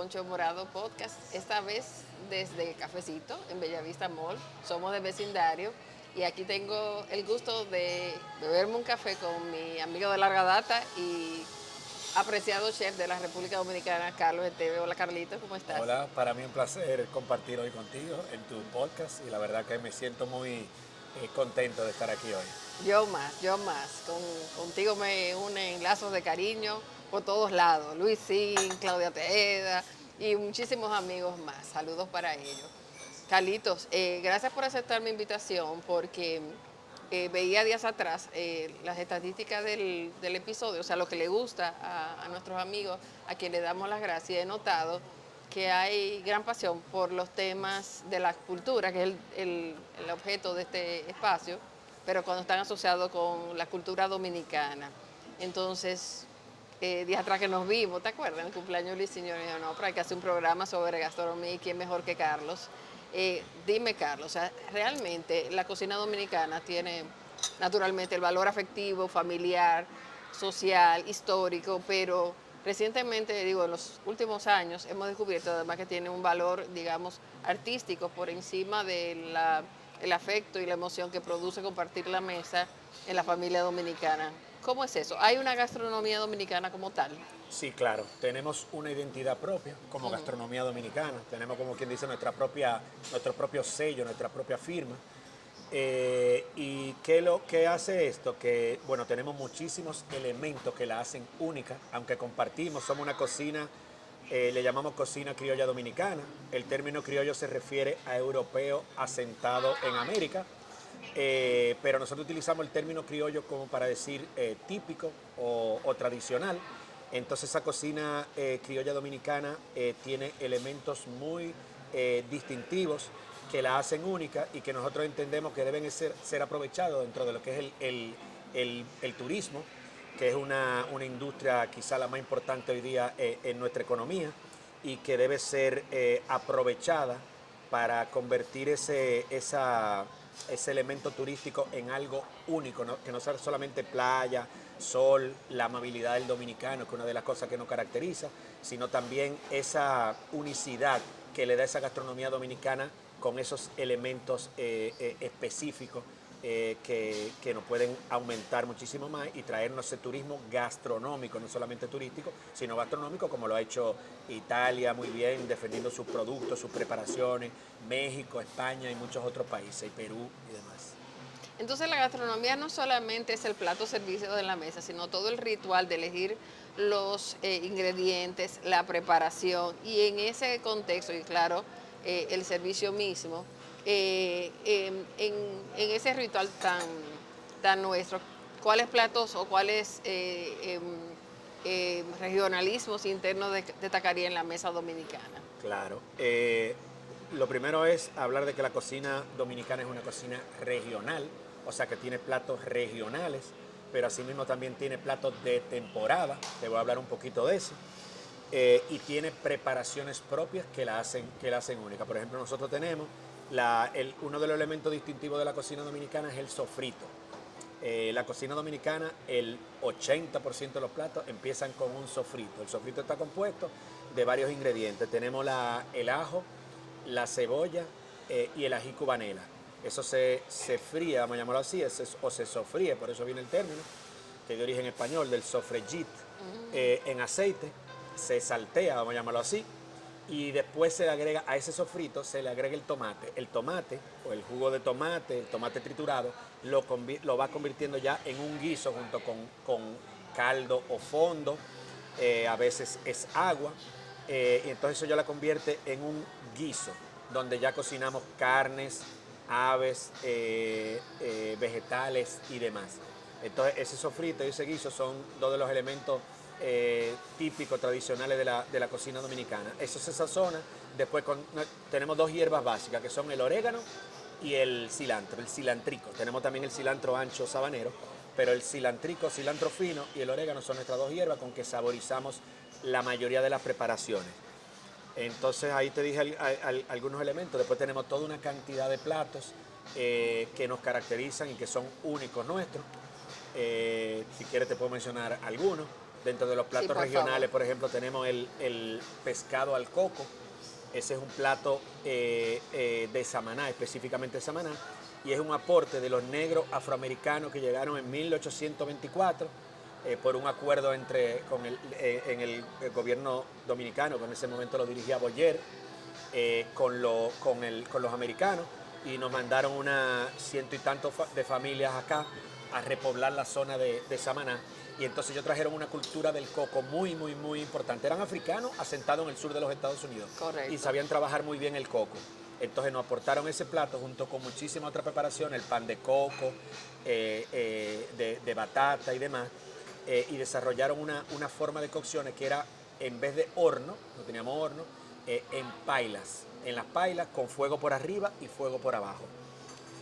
Poncho Morado Podcast, esta vez desde Cafecito en Bellavista Mall. Somos de vecindario y aquí tengo el gusto de beberme un café con mi amigo de larga data y apreciado chef de la República Dominicana, Carlos Esteve. Hola Carlitos, ¿cómo estás? Hola, para mí un placer compartir hoy contigo en tu podcast y la verdad que me siento muy contento de estar aquí hoy. Yo más. Contigo me unen lazos de cariño por todos lados. Luisín, Claudia Tejeda y muchísimos amigos más. Saludos para ellos. Carlitos, gracias por aceptar mi invitación porque veía días atrás las estadísticas del episodio, o sea, lo que le gusta a nuestros amigos, a quienes le damos las gracias. He notado que hay gran pasión por los temas de la cultura, que es el objeto de este espacio, pero cuando están asociados con la cultura dominicana. Entonces, días atrás que nos vimos, ¿te acuerdas? En el cumpleaños de Luis Señor, y yo, no, pero hay que hacer un programa sobre gastronomía y quién mejor que Carlos. Dime, Carlos, o sea, realmente la cocina dominicana tiene naturalmente el valor afectivo, familiar, social, histórico, pero recientemente, digo, en los últimos años hemos descubierto además que tiene un valor, digamos, artístico por encima de el afecto y la emoción que produce compartir la mesa en la familia dominicana. ¿Cómo es eso? ¿Hay una gastronomía dominicana como tal? Sí, claro, tenemos una identidad propia como gastronomía dominicana, tenemos como quien dice nuestro propio sello, nuestra propia firma. ¿Y qué hace esto? Que, bueno, tenemos muchísimos elementos que la hacen única, aunque compartimos, somos una cocina, le llamamos cocina criolla dominicana. El término criollo se refiere a europeo asentado en América, pero nosotros utilizamos el término criollo como para decir típico o tradicional. Entonces esa cocina criolla dominicana tiene elementos muy distintivos que la hacen única y que nosotros entendemos que deben ser aprovechados dentro de lo que es el turismo, que es una industria quizá la más importante hoy día en nuestra economía y que debe ser aprovechada para convertir ese elemento turístico en algo único, ¿no? Que no sea solamente playa, sol, la amabilidad del dominicano, que es una de las cosas que nos caracteriza, sino también esa unicidad que le da esa gastronomía dominicana con esos elementos específicos que nos pueden aumentar muchísimo más y traernos ese turismo gastronómico, no solamente turístico, sino gastronómico, como lo ha hecho Italia muy bien, defendiendo sus productos, sus preparaciones, México, España y muchos otros países, y Perú y demás. Entonces la gastronomía no solamente es el plato servicio de la mesa, sino todo el ritual de elegir los ingredientes, la preparación y en ese contexto, y claro, el servicio mismo, en ese ritual tan nuestro, ¿cuáles platos o cuáles regionalismos internos destacaría en la mesa dominicana? Claro. Lo primero es hablar de que la cocina dominicana es una cocina regional, o sea que tiene platos regionales, pero asimismo también tiene platos de temporada, te voy a hablar un poquito de eso, y tiene preparaciones propias que la hacen única. Por ejemplo, nosotros tenemos uno de los elementos distintivos de la cocina dominicana es el sofrito. La cocina dominicana, el 80% de los platos empiezan con un sofrito. El sofrito está compuesto de varios ingredientes. Tenemos el ajo, la cebolla y el ají cubanela. Eso se fríe, vamos a llamarlo así, o se sofríe, por eso viene el término, que es de origen español, del sofregit, en aceite, se saltea, vamos a llamarlo así, y después se le agrega a ese sofrito, se le agrega el tomate. El tomate, o el jugo de tomate, el tomate triturado, lo va convirtiendo ya en un guiso junto con caldo o fondo, a veces es agua, y entonces eso ya la convierte en un guiso, donde ya cocinamos carnes, aves, vegetales y demás. Entonces ese sofrito y ese guiso son dos de los elementos típicos, tradicionales de la cocina dominicana. Eso se sazona, después tenemos dos hierbas básicas que son el orégano y el cilantro, el cilantrico. Tenemos también el cilantro ancho sabanero, pero el cilantrico, cilantro fino y el orégano son nuestras dos hierbas con que saborizamos la mayoría de las preparaciones. Entonces ahí te dije algunos elementos. Después tenemos toda una cantidad de platos que nos caracterizan y que son únicos nuestros. Si quieres te puedo mencionar algunos. Dentro de los Sí, platos por regionales, favor. por ejemplo, tenemos el pescado al coco. Ese es un plato de Samaná, específicamente de Samaná, y es un aporte de los negros afroamericanos que llegaron en 1824 por un acuerdo en el gobierno dominicano, que en ese momento lo dirigía Boyer, con los americanos, y nos mandaron una ciento y tanto de familias acá a repoblar la zona de Samaná. Y entonces ellos trajeron una cultura del coco muy, muy, muy importante. Eran africanos asentados en el sur de los Estados Unidos y Correcto. sabían trabajar muy bien el coco. Entonces nos aportaron ese plato junto con muchísima otra preparación, el pan de coco, de batata y demás, y desarrollaron una forma de cocciones que era, en vez de horno, no teníamos horno, en pailas, en las pailas con fuego por arriba y fuego por abajo.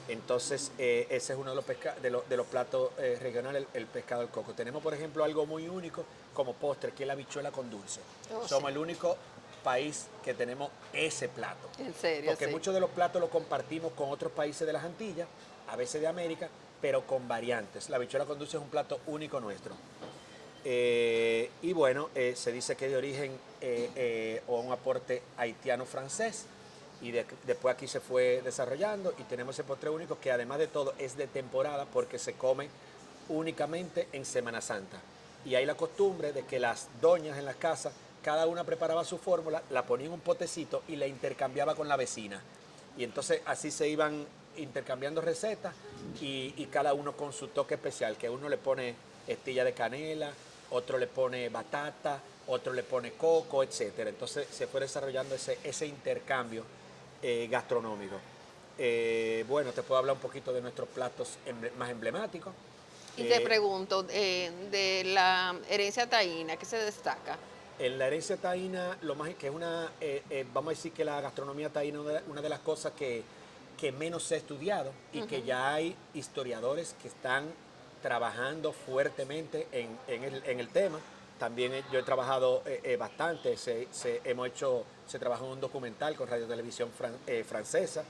Entonces, ese es uno de los platos regionales, el pescado al coco. Tenemos, por ejemplo, algo muy único como postre, que es la habichuela con dulce. Oh, sí. Somos el único país que tenemos ese plato. En serio, Porque sí. muchos de los platos los compartimos con otros países de las Antillas, a veces de América, pero con variantes. La habichuela con dulce es un plato único nuestro. Y bueno, se dice que es de origen o un aporte haitiano-francés, y después aquí se fue desarrollando, y tenemos ese postre único que además de todo es de temporada porque se come únicamente en Semana Santa. Y hay la costumbre de que las doñas en las casas, cada una preparaba su fórmula, la ponía en un potecito y la intercambiaba con la vecina. Y entonces así se iban intercambiando recetas, y cada uno con su toque especial, que uno le pone estilla de canela, otro le pone batata, otro le pone coco, etcétera. Entonces se fue desarrollando ese intercambio gastronómico. Bueno, te puedo hablar un poquito de nuestros platos más emblemáticos. Y te Eh, pregunto, de la herencia taína, ¿qué se destaca? en la herencia taína, lo más que es vamos a decir que la gastronomía taína es una de las cosas que menos se ha estudiado, y que ya hay historiadores que están trabajando fuertemente en el tema. También yo he trabajado bastante, se trabajó en un documental con Radio Televisión Francesa,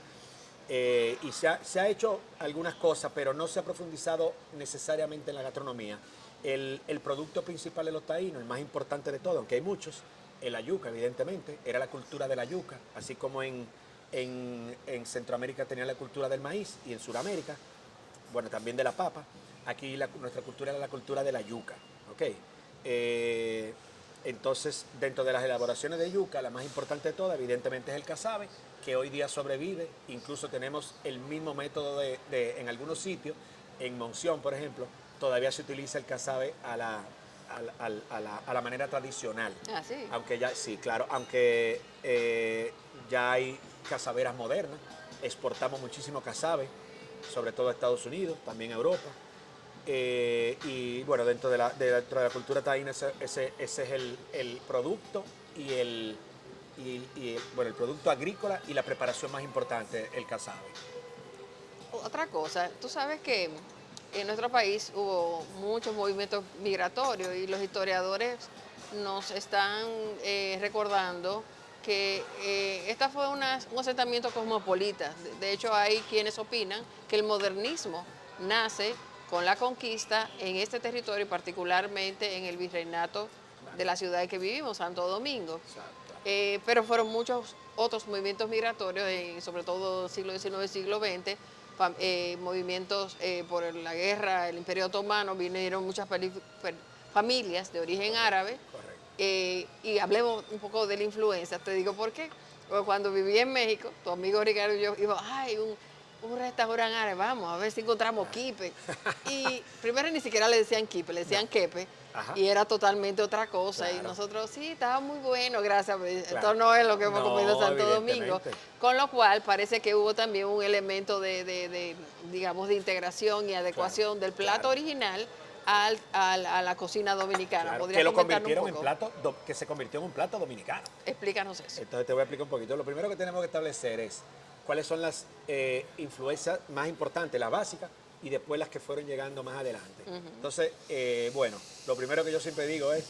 y se ha hecho algunas cosas, pero no se ha profundizado necesariamente en la gastronomía. El producto principal de los taínos, el más importante de todo, aunque hay muchos, es la yuca, evidentemente, era la cultura de la yuca, así como en Centroamérica tenía la cultura del maíz, y en Sudamérica, bueno, también de la papa. Aquí nuestra cultura era la cultura de la yuca, ¿ok? Entonces, dentro de las elaboraciones de yuca, la más importante de todas, evidentemente, es el casabe, que hoy día sobrevive. Incluso tenemos el mismo método en algunos sitios. En Monción, por ejemplo, todavía se utiliza el casabe a la manera tradicional. Ah, sí. Aunque ya, sí, claro, aunque ya hay casaberas modernas. Exportamos muchísimo casabe, sobre todo a Estados Unidos, también a Europa. Y bueno, dentro de la cultura taína, ese es el producto bueno, el producto agrícola y la preparación más importante, el casabe. Otra cosa, tú sabes que en nuestro país hubo muchos movimientos migratorios y los historiadores nos están recordando que esta fue un asentamiento cosmopolita. De hecho, hay quienes opinan que el modernismo nace con la conquista en este territorio y particularmente en el virreinato de la ciudad en que vivimos, Santo Domingo. Exacto. Pero fueron muchos otros movimientos migratorios, sobre todo siglo XIX, siglo XX, movimientos por la guerra, el Imperio Otomano, vinieron muchas familias de origen árabe, Correcto. y hablemos un poco de la influencia. Te digo por qué. Porque cuando viví en México, tu amigo Ricardo y yo íbamos, ay, un restaurante árabe, vamos a ver si encontramos kipe. Y primero ni siquiera le decían kipe, le No. decían kepe, Ajá. y era totalmente otra cosa. Y Claro. nosotros, sí, estaba muy bueno, gracias. Esto Claro. no es lo que hemos comido en No, Santo Domingo. evidentemente. Con lo cual parece que hubo también un elemento digamos, de integración y Claro. adecuación del plato Claro. original a la cocina dominicana. Claro. ¿Podría Que lo comentarnos un convirtieron en poco? que se convirtió en un plato dominicano. Explícanos eso. Entonces te voy a explicar un poquito. Lo primero que tenemos que establecer es cuáles son las influencias más importantes, las básicas, y después las que fueron llegando más adelante. Entonces, bueno, lo primero que yo siempre digo es,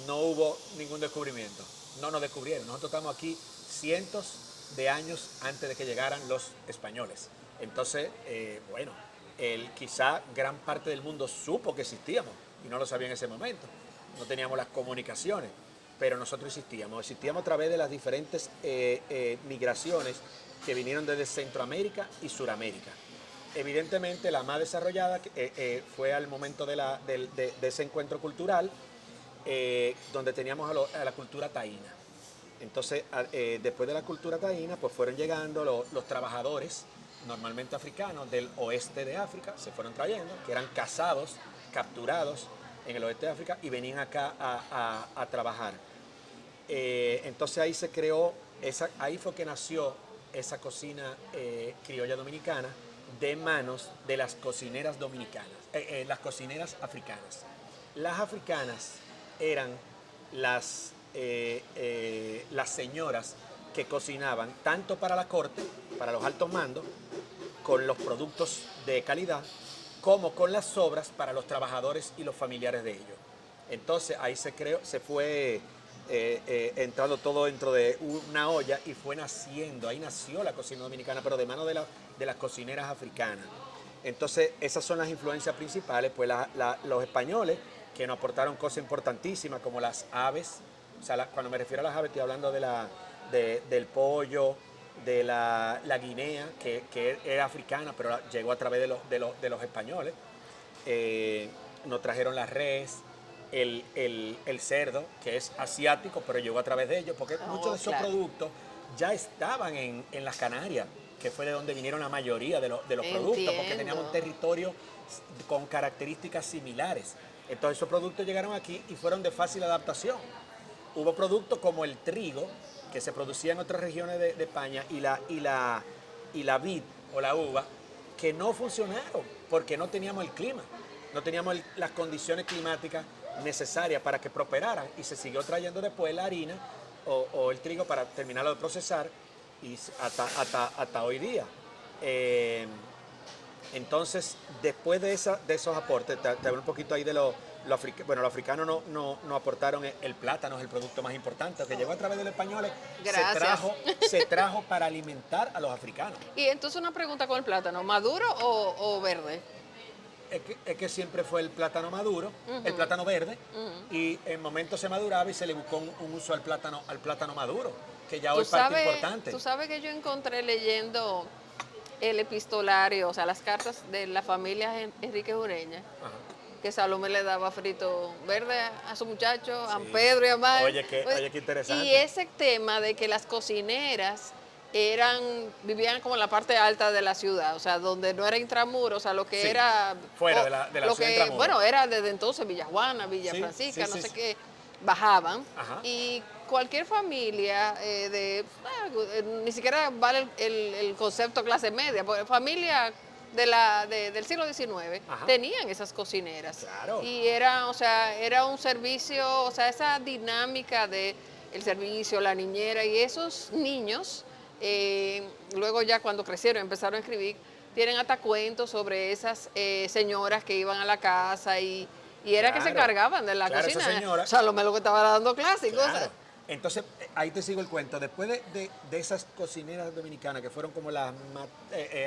no hubo ningún descubrimiento. No nos descubrieron. Nosotros estamos aquí cientos de años antes de que llegaran los españoles. Entonces, bueno, quizá gran parte del mundo supo que existíamos, y no lo sabía en ese momento. No teníamos las comunicaciones, pero nosotros existíamos a través de las diferentes migraciones que vinieron desde Centroamérica y Suramérica. Evidentemente la más desarrollada fue al momento de ese encuentro cultural, donde teníamos a la cultura taína. Entonces, después de la cultura taína, pues fueron llegando los trabajadores, normalmente africanos, del oeste de África, se fueron trayendo, que eran cazados, capturados en el oeste de África y venían acá a trabajar. Entonces ahí se creó, ahí fue que nació esa cocina criolla dominicana de manos de las cocineras dominicanas, las cocineras africanas. Las africanas eran las señoras que cocinaban tanto para la corte, para los altos mandos, con los productos de calidad, como con las sobras para los trabajadores y los familiares de ellos. Entonces ahí se fue entrando todo dentro de una olla y fue naciendo, ahí nació la cocina dominicana, pero de mano de las cocineras africanas. Entonces esas son las influencias principales, pues los españoles, que nos aportaron cosas importantísimas como las aves. O sea, cuando me refiero a las aves estoy hablando del pollo, de la guinea, que era africana, pero llegó a través de los españoles. Nos trajeron la res, el cerdo, que es asiático, pero llegó a través de ellos, porque muchos de esos productos ya estaban en las Canarias, que fue de donde vinieron la mayoría de los productos, porque teníamos un territorio con características similares. Entonces esos productos llegaron aquí y fueron de fácil adaptación. Hubo productos como el trigo, que se producía en otras regiones de España, y la vid o la uva, que no funcionaron porque no teníamos el clima, no teníamos las condiciones climáticas necesarias para que prosperaran, y se siguió trayendo después la harina o el trigo para terminarlo de procesar y hasta hoy día. Entonces, después de esos aportes, te hablo un poquito ahí de los africanos no aportaron el plátano, es el producto más importante, que llegó a través de los españoles, se trajo para alimentar a los africanos. Y entonces una pregunta con el plátano, ¿maduro o verde? Es que siempre fue el plátano maduro, el plátano verde, y en momentos se maduraba y se le buscó un uso al plátano maduro, que ya hoy es parte importante. Tú sabes que yo encontré leyendo el epistolario, o sea, las cartas de la familia Enrique Ureña, que Salomé le daba frito verde a su muchacho, a Pedro y a Mar. Oye, qué interesante. Y ese tema de que las cocineras vivían como en la parte alta de la ciudad, o sea, donde no era intramuros, o sea, lo que era... Fuera de la ciudad intramuros. Bueno, era desde entonces Villa Juana, Villa Francisca, no sé qué, bajaban. Y cualquier familia ni siquiera vale el concepto clase media, porque familia del siglo XIX tenían esas cocineras. Claro. Y era un servicio, o sea, esa dinámica de el servicio, la niñera y esos niños, luego ya cuando crecieron empezaron a escribir, tienen hasta cuentos sobre esas señoras que iban a la casa y era que se encargaban de la cocina. Salomé lo que estaba dando clases y cosas. Entonces, ahí te sigo el cuento. Después de esas cocineras dominicanas que fueron como las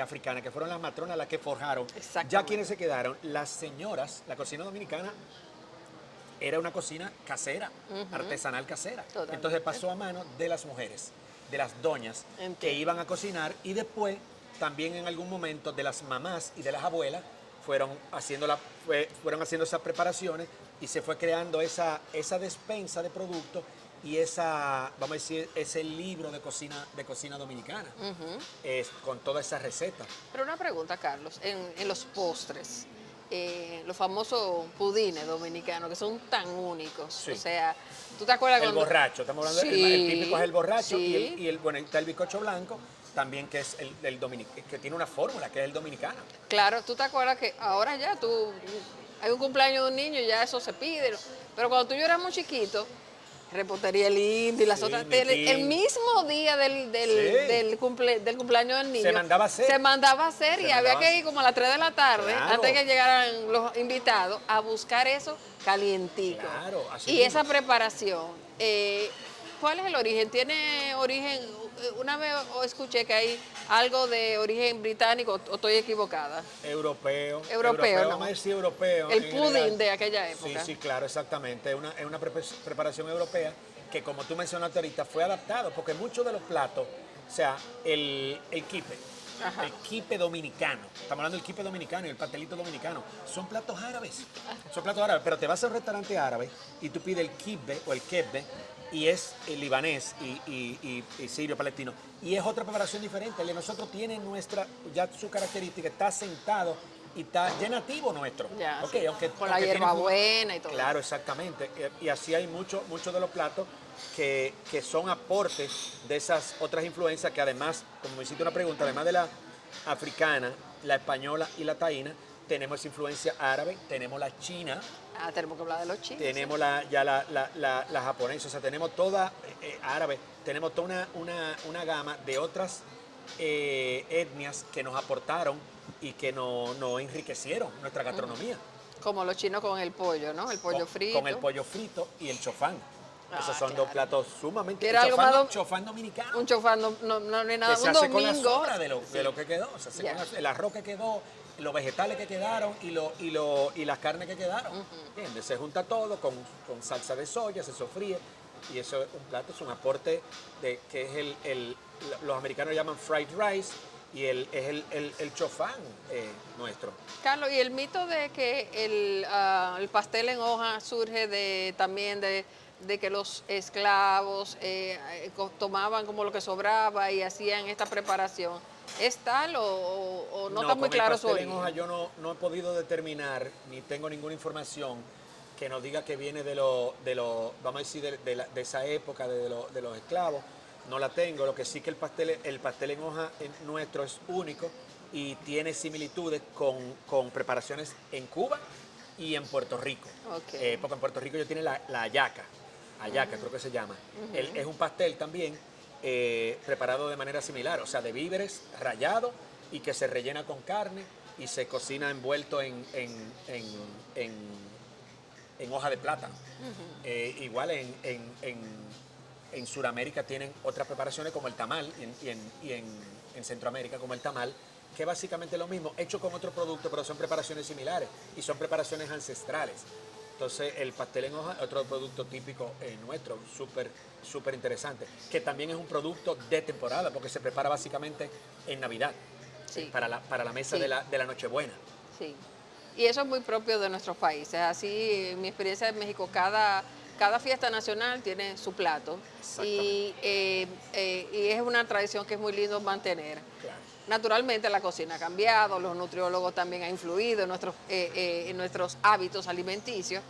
africanas, que fueron las matronas las que forjaron, ya quienes se quedaron, las señoras, la cocina dominicana era una cocina casera, artesanal casera. Totalmente. Entonces pasó a manos de las mujeres, de las doñas, que iban a cocinar, y después también en algún momento de las mamás y de las abuelas fueron haciendo esas preparaciones y se fue creando esa despensa de productos y vamos a decir, ese libro de cocina dominicana, con todas esas recetas. Pero una pregunta, Carlos, en los postres, los famosos pudines dominicanos, que son tan únicos, o sea, ¿tú te acuerdas cuando...? El borracho, estamos hablando, el típico es el borracho, bueno, está el bizcocho blanco, también que es el dominicano, que tiene una fórmula, que es el dominicano. Claro, ¿tú te acuerdas que ahora ya hay un cumpleaños de un niño y ya eso se pide, pero cuando tú y yo éramos chiquitos, Repostería El Indio y las otras, el mismo día del cumpleaños del niño se mandaba a hacer y había que ir como a las 3 de la tarde, antes de que llegaran los invitados, a buscar eso calientico. Claro, así y mismo. Esa preparación, ¿cuál es el origen? ¿Tiene origen? Una vez escuché que hay algo de origen británico o estoy equivocada. Europeo. Europeo, ¿no? Vamos a decir europeo. El en pudding general. de aquella época. Sí, sí, claro, exactamente. Es una preparación europea que, como tú mencionaste ahorita, fue adaptado porque muchos de los platos, o sea, el quipe, Ajá. el quipe dominicano, estamos hablando del quipe dominicano y el pastelito dominicano, son platos árabes. Son platos árabes, pero te vas a un restaurante árabe y tú pides el kibbe o el kebbe y es el libanés y sirio palestino. Y es otra preparación diferente. El de nosotros tiene ya su característica, está sentado y está ya nativo nuestro. Ya, Okay, sí. Con la hierbabuena y todo. Claro, exactamente. Y así hay muchos de los platos que son aportes de esas otras influencias que además, como me hiciste una pregunta, además de la africana, la española y la taína, tenemos esa influencia árabe, tenemos la china. Tenemos que hablar de los chinos. Tenemos la japonesa, o sea, tenemos toda árabe, tenemos toda una gama de otras etnias que nos aportaron y que nos enriquecieron nuestra gastronomía. Como los chinos con el pollo, ¿no? El pollo frito. Con el pollo frito y el chofán. Esos son claro. dos platos sumamente... Era algo más chofán dominicano. Un chofán no es nada. Que se Un hace domingo. con la sobra de lo que quedó. Se hace con el arroz que quedó, los vegetales que quedaron y las carnes que quedaron. ¿Entiendes? Se junta todo con salsa de soya, se sofríe. Y eso es un plato, es un aporte de que es los americanos llaman fried rice y es el chofán nuestro. Carlos, y el mito de que el pastel en hoja surge también de que los esclavos tomaban como lo que sobraba y hacían esta preparación, ¿es tal o no está muy claro su origen? El pastel en hoja yo no he podido determinar, ni tengo ninguna información que nos diga que viene vamos a decir, de esa época, de los esclavos. No la tengo, lo que sí que el pastel en hoja nuestro es único y tiene similitudes con preparaciones en Cuba y en Puerto Rico. Okay. Porque en Puerto Rico ellos tienen la hallaca, creo que se llama. Es un pastel también preparado de manera similar, o sea, de víveres rallado y que se rellena con carne y se cocina envuelto en hoja de plátano. Igual en Sudamérica tienen otras preparaciones como el tamal y en Centroamérica como el tamal, que es básicamente lo mismo, hecho con otro producto, pero son preparaciones similares y son preparaciones ancestrales. Entonces el pastel en hoja es otro producto típico nuestro, súper interesante, que también es un producto de temporada porque se prepara básicamente en Navidad, sí. para la mesa sí. de la Nochebuena. Sí, y eso es muy propio de nuestros países. Así, en mi experiencia en México, cada fiesta nacional tiene su plato y es una tradición que es muy lindo mantener. Claro. Naturalmente la cocina ha cambiado, los nutriólogos también han influido en nuestros hábitos alimenticios.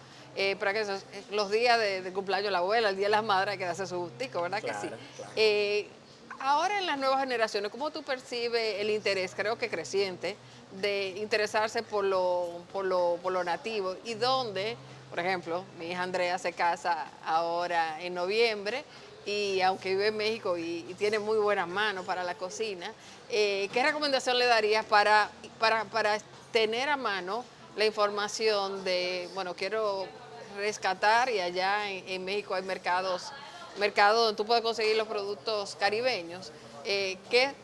Para que los días de cumpleaños de la abuela, el día de las madres, hay que darse su gustico, ¿verdad? Claro, que sí? Claro. Ahora en las nuevas generaciones, ¿cómo tú percibes el interés, creo que creciente, de interesarse por lo nativo? Y dónde, por ejemplo, mi hija Andrea se casa ahora en noviembre y aunque vive en México y tiene muy buenas manos para la cocina, ¿qué recomendación le darías para tener a mano la información de, bueno, quiero rescatar y allá en México hay mercados donde tú puedes conseguir los productos caribeños?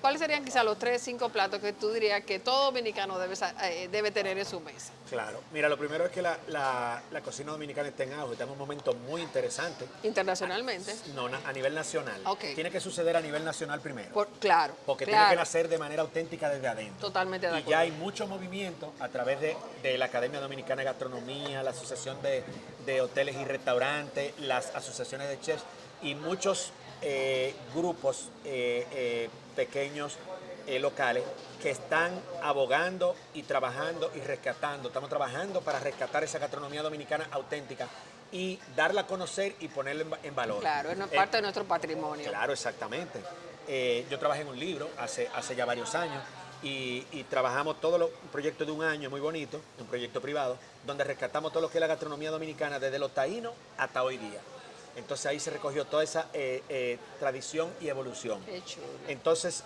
¿Cuáles serían quizás los 3, 5 platos que tú dirías que todo dominicano debe tener en su mesa? Claro, mira, lo primero es que la cocina dominicana está en auge, está en un momento muy interesante. ¿Internacionalmente? No, a nivel nacional. Okay. Tiene que suceder a nivel nacional primero. Claro. Porque claro. tiene que nacer de manera auténtica desde adentro. Totalmente de acuerdo. Y ya hay mucho movimiento a través de la Academia Dominicana de Gastronomía, la Asociación de Hoteles y Restaurantes, las asociaciones de chefs y muchos grupos pequeños locales que están abogando y trabajando y rescatando. Estamos trabajando para rescatar esa gastronomía dominicana auténtica y darla a conocer y ponerla en valor. Claro, es parte de nuestro patrimonio. Claro, exactamente. Yo trabajé en un libro hace ya varios años y trabajamos todos los proyectos de un año muy bonito, un proyecto privado, donde rescatamos todo lo que es la gastronomía dominicana desde los taínos hasta hoy día. Entonces ahí se recogió toda esa tradición y evolución. Qué chulo. Entonces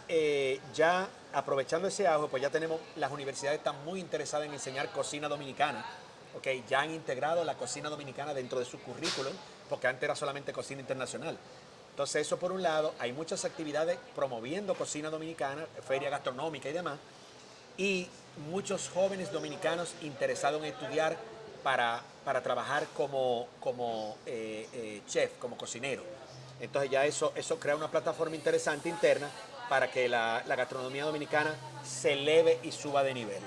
ya aprovechando ese auge, pues ya tenemos, las universidades están muy interesadas en enseñar cocina dominicana. Okay, ya han integrado la cocina dominicana dentro de su currículum, porque antes era solamente cocina internacional. Entonces eso por un lado, hay muchas actividades promoviendo cocina dominicana, feria gastronómica y demás, y muchos jóvenes dominicanos interesados en estudiar para trabajar como chef, como cocinero. Entonces ya eso crea una plataforma interesante interna para que la gastronomía dominicana se eleve y suba de nivel.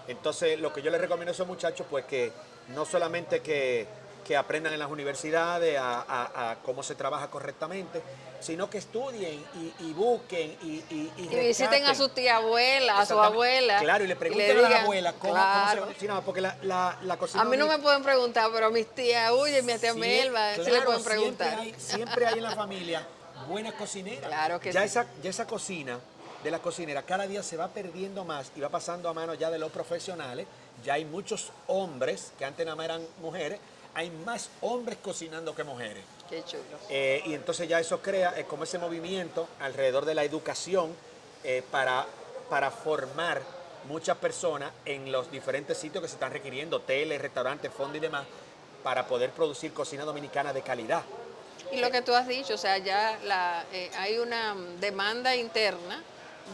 Entonces lo que yo les recomiendo a esos muchachos, pues que no solamente que aprendan en las universidades a cómo se trabaja correctamente, sino que estudien y busquen y visiten a su tía abuela, a su Exactamente. abuela. Claro, y le pregunten a digan, la abuela cómo se claro. cocinaba, porque la cocina... A mí no me pueden preguntar, pero a mis tías, uy, mi tía Melba, sí le pueden preguntar. Siempre hay en la familia buenas cocineras. Claro que ya sí. esa cocina de la cocinera cada día se va perdiendo más y va pasando a manos ya de los profesionales. Ya hay muchos hombres, que antes nada más eran mujeres, hay más hombres cocinando que mujeres. Qué chulo. Y entonces ya eso crea como ese movimiento alrededor de la educación para formar muchas personas en los diferentes sitios que se están requiriendo, hoteles, restaurantes, fondos y demás, para poder producir cocina dominicana de calidad. Y lo que tú has dicho, o sea, ya hay una demanda interna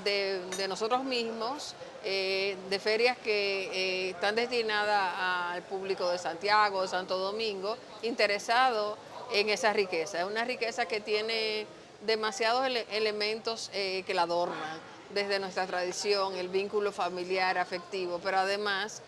de nosotros mismos, de ferias que están destinadas al público de Santiago, de Santo Domingo, interesado en esa riqueza. Es una riqueza que tiene demasiados elementos que la adornan, desde nuestra tradición, el vínculo familiar, afectivo, pero además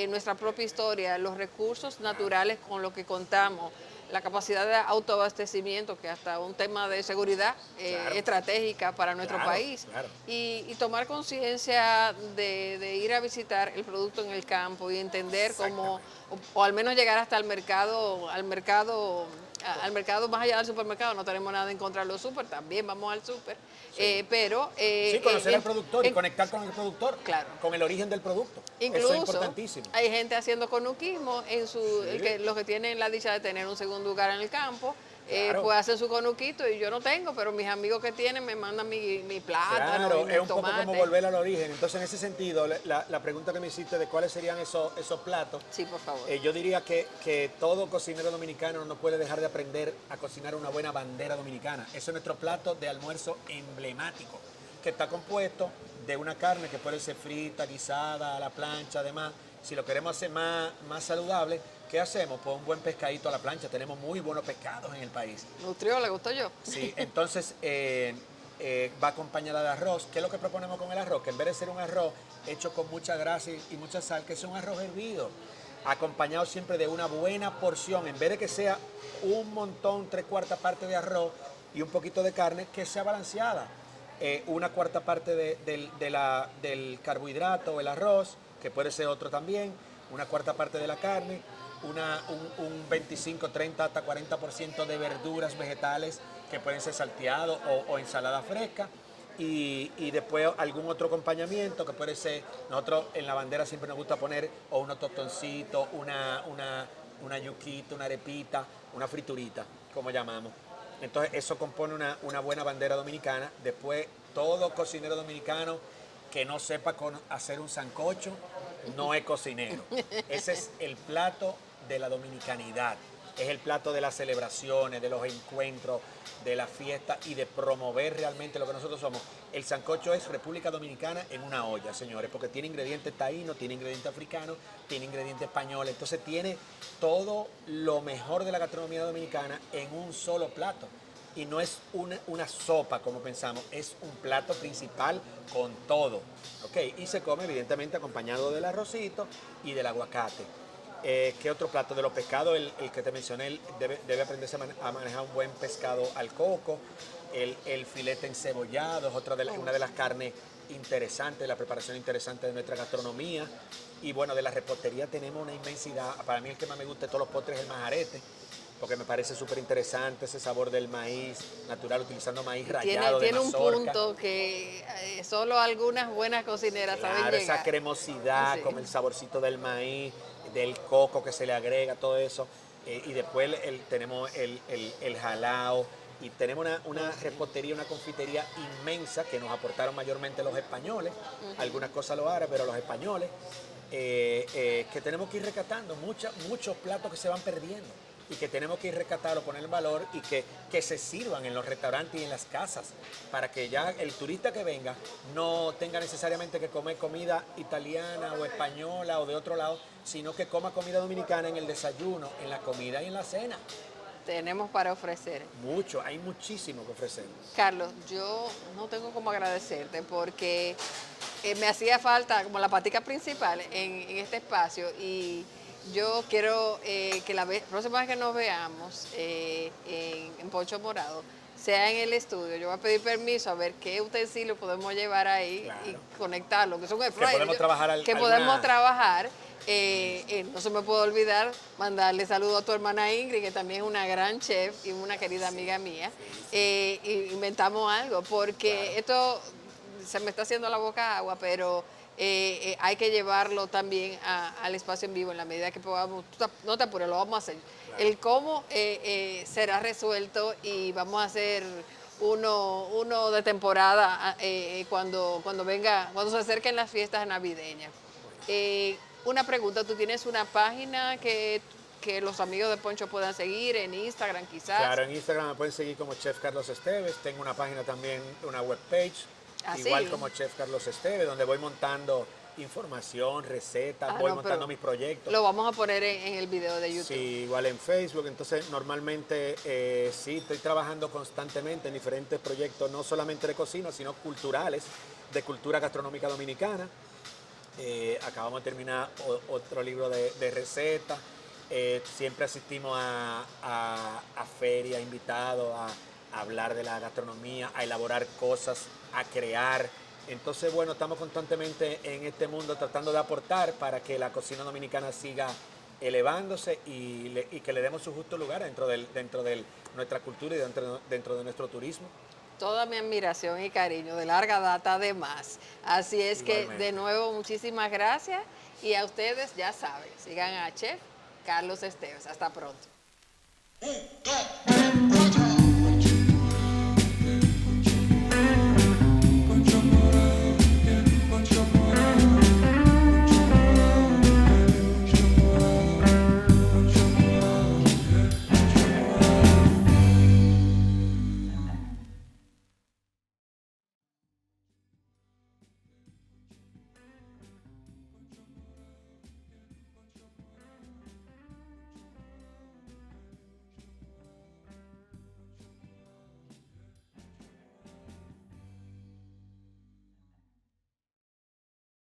nuestra propia historia, los recursos naturales con los que contamos, la capacidad de autoabastecimiento, que hasta un tema de seguridad Claro. estratégica para nuestro Claro, país, claro. y tomar conciencia de ir a visitar el producto en el campo y entender cómo, o al menos llegar hasta el mercado, al mercado más allá del supermercado. No tenemos nada en contra de los super, también vamos al super, Sí. pero Sí, conocer al productor y conectar con el productor, claro. con el origen del producto. Incluso Eso es importantísimo. hay gente haciendo conuquismo en Sí. los que tienen la dicha de tener un segundo lugar en el campo, Claro. pues hacen su conuquito y yo no tengo, pero mis amigos que tienen me mandan mi plátano, Claro, y mi es un poco tomate. como volver al origen. Entonces, en ese sentido, la pregunta que me hiciste de cuáles serían esos platos, Sí, por favor. yo diría que todo cocinero dominicano no puede dejar de aprender a cocinar una buena bandera dominicana. Eso es nuestro plato de almuerzo emblemático, que está compuesto de una carne que puede ser frita, guisada, a la plancha, además. Si lo queremos hacer más saludable, ¿qué hacemos? Pues un buen pescadito a la plancha. Tenemos muy buenos pescados en el país. ¿Nutrió? ¿Le gustó yo? Sí, entonces va acompañada de arroz. ¿Qué es lo que proponemos con el arroz? Que en vez de ser un arroz hecho con mucha grasa y mucha sal, que sea un arroz hervido, acompañado siempre de una buena porción. En vez de que sea un montón, 3/4 parte de arroz y un poquito de carne, que sea balanceada. 1/4 parte del carbohidrato, el arroz, que puede ser otro también, 1/4 parte de la carne, un 25, 30 hasta 40% de verduras vegetales que pueden ser salteados o ensalada fresca, y después algún otro acompañamiento que puede ser, nosotros en la bandera siempre nos gusta poner o unos tostoncitos, una yuquita, una arepita, una friturita, como llamamos. Entonces eso compone una buena bandera dominicana. Después todo cocinero dominicano que no sepa hacer un sancocho no es cocinero. Ese es el plato de la dominicanidad. Es el plato de las celebraciones, de los encuentros, de la fiesta y de promover realmente lo que nosotros somos. El sancocho es República Dominicana en una olla, señores, porque tiene ingredientes taínos, tiene ingredientes africanos, tiene ingredientes españoles. Entonces tiene todo lo mejor de la gastronomía dominicana en un solo plato. Y no es una sopa como pensamos, es un plato principal con todo. ¿Ok? Y se come evidentemente acompañado del arrocito y del aguacate. ¿Qué otro plato? De los pescados, el que te mencioné, debe aprenderse a manejar un buen pescado al coco. El filete encebollado es una de las carnes interesantes, la preparación interesante de nuestra gastronomía. Y bueno, de la repostería tenemos una inmensidad. Para mí el que más me gusta de todos los postres es el majarete, porque me parece súper interesante ese sabor del maíz natural, utilizando maíz rallado de Tiene un mazorca. punto que solo algunas buenas cocineras saben Claro, llegar. esa cremosidad Sí. con el saborcito del maíz, del coco que se le agrega, todo eso. Y después tenemos el jalao, y tenemos una repostería, una confitería inmensa que nos aportaron mayormente los españoles, algunas cosas los árabes, pero los españoles, que tenemos que ir rescatando, muchos platos que se van perdiendo. y que tenemos que ir rescatarlo, poner en valor y que se sirvan en los restaurantes y en las casas para que ya el turista que venga no tenga necesariamente que comer comida italiana o española o de otro lado, sino que coma comida dominicana en el desayuno, en la comida y en la cena. Tenemos para ofrecer. Mucho, hay muchísimo que ofrecer. Carlos, yo no tengo cómo agradecerte porque me hacía falta como la patica principal en este espacio y yo quiero que la próxima vez que nos veamos en Poncho Morado sea en el estudio. Yo voy a pedir permiso a ver qué utensilios podemos llevar ahí Claro. y conectarlo, que son el Que podemos trabajar que podemos trabajar. No se me puede olvidar mandarle saludo a tu hermana Ingrid, que también es una gran chef y una querida amiga mía. Y inventamos algo, porque esto se me está haciendo la boca agua, pero hay que llevarlo también al espacio en vivo en la medida que podamos. No te apures, lo vamos a hacer. Claro. El cómo será resuelto y vamos a hacer uno de temporada cuando se acerquen las fiestas navideñas. Una pregunta, ¿tú tienes una página que los amigos de Poncho puedan seguir en Instagram quizás? Claro, en Instagram me pueden seguir como Chef Carlos Esteves. Tengo una página también, una webpage, igual como Chef Carlos Esteves, donde voy montando información, recetas, voy montando mis proyectos. Lo vamos a poner en el video de YouTube. Sí, igual en Facebook. Entonces, normalmente sí, estoy trabajando constantemente en diferentes proyectos, no solamente de cocina, sino culturales, de cultura gastronómica dominicana. Acabamos de terminar otro libro de recetas. Siempre asistimos a ferias, invitados a hablar de la gastronomía, a elaborar cosas, a crear. Entonces, bueno, estamos constantemente en este mundo tratando de aportar para que la cocina dominicana siga elevándose y que le demos su justo lugar dentro de nuestra cultura y dentro de nuestro turismo. Toda mi admiración y cariño, de larga data además. Así es Igualmente. que, de nuevo, muchísimas gracias. Y a ustedes, ya saben, sigan a Chef Carlos Esteves. Hasta pronto. 1, 2, 3, 4.